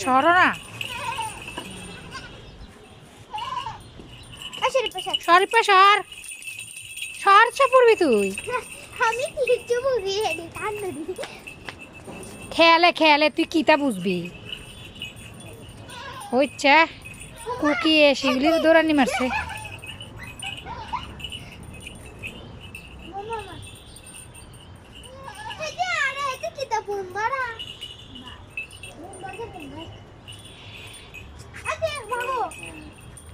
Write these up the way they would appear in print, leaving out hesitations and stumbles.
সর না, শরীফা সর, সর পড়বি তুই। আমি কিছু বুঝি নি কান্না দি খেলে খেলে তুই কিতা বুঝবি। হইছে কুকি শিউলির দৌড়ানি মারছে।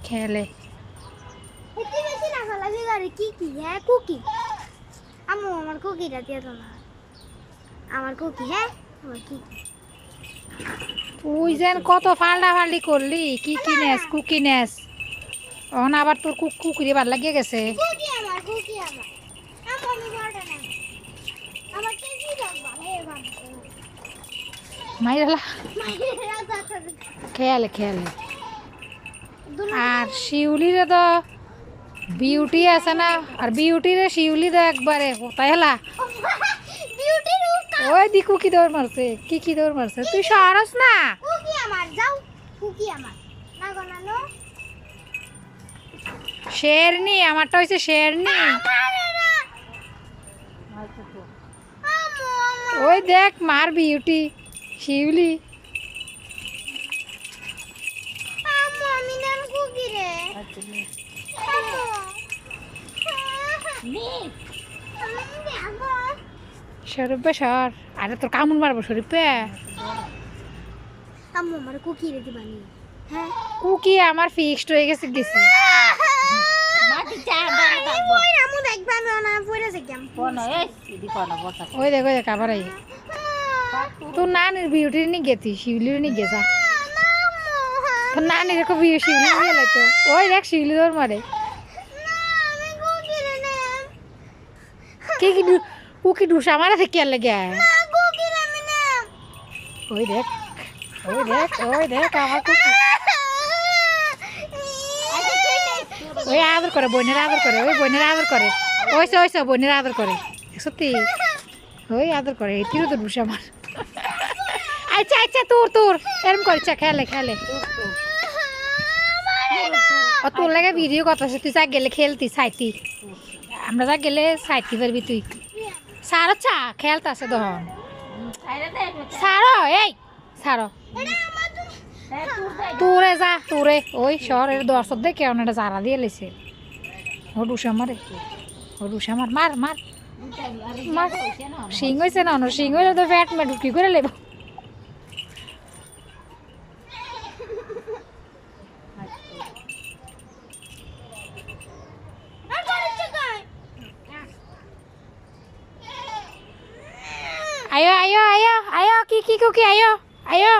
খেলে আমার কুকিটা দিয়ে তো না আমার কুকি হ্যাঁ আমার কি তুই যেন কত ফাল্টা ফাল্টি করলি, কি কি নেস কুকি নেস, এখন আবার তোর কুকুরি ভাল লাগিয়ে গেছে। কুকি আমার কুকি আমার আমি বড়টা না আমার কি কি লাগবা হে বাবা মাইরালা খেলে খেলে। আর শিউলিরে তো বিউটি আছে না, আর বিউটিরে শিউলি তো একবারে তাই হলা ওই দি কুকি দৌড় মারছে, কি দৌড় মারছে, তুই সরস না। কুকি আমার যাও কুকি আমার না গো নানো শেরনি আমারটা হইছে শেরনি। ওই দেখ মার বিউটি শিউলি। আমি নাম কুকি রে শরীফে সর, আরে তোর কামুন মারবো শরীফে। আম্মু আমার কুকি রে দিবানি হ্যাঁ কুকি আমার ফিক্সড হয়ে গেছে দিছি। ওই দেখ ওই দেখ আবার আই তোর নানির বিউটির নি গেতি শিউলির নি গেছা, তোর নানি দেখো শিউলি গেলে তো ওই দেখ শিউলি দৌড় মারে। কি কি কুকি ডুসা মারা থেকে আর লাগে। ওই দেখ ওই দেখ ওই দেখ আমার কুকি ওই আদর করে, বোনের আদর করে, ওই বোনের আদর করে, ওইসে ওইসে বোনের আদর করে সত্যি, ওই আদর করে এটিরও তো ডুসা মার। আচ্ছা আচ্ছা তোর তোর এরম করছে খেলে খেলে ও তোর লাগে ভিডিও কথা তুই যা গেলে খেলতি সাইতি, আমরা যা গেলে সাইতি পারবি তুই। সারো চা খেলতে আছে তখন সারো এই সারো তোরে যা তোরে ওই শহরের দর্শক দেখে অনেকটা জারা দিয়ে লেছে। ও ডুসা মারে, ও ডুসা মার মার মার মার শিং হয়েছে না, শিং হইলে তো ফ্যাট মে ঢুকি করে লেব। আয়ো আয়ো আয়ো আয়ো কি কি কুকি আয়ো আয়ো।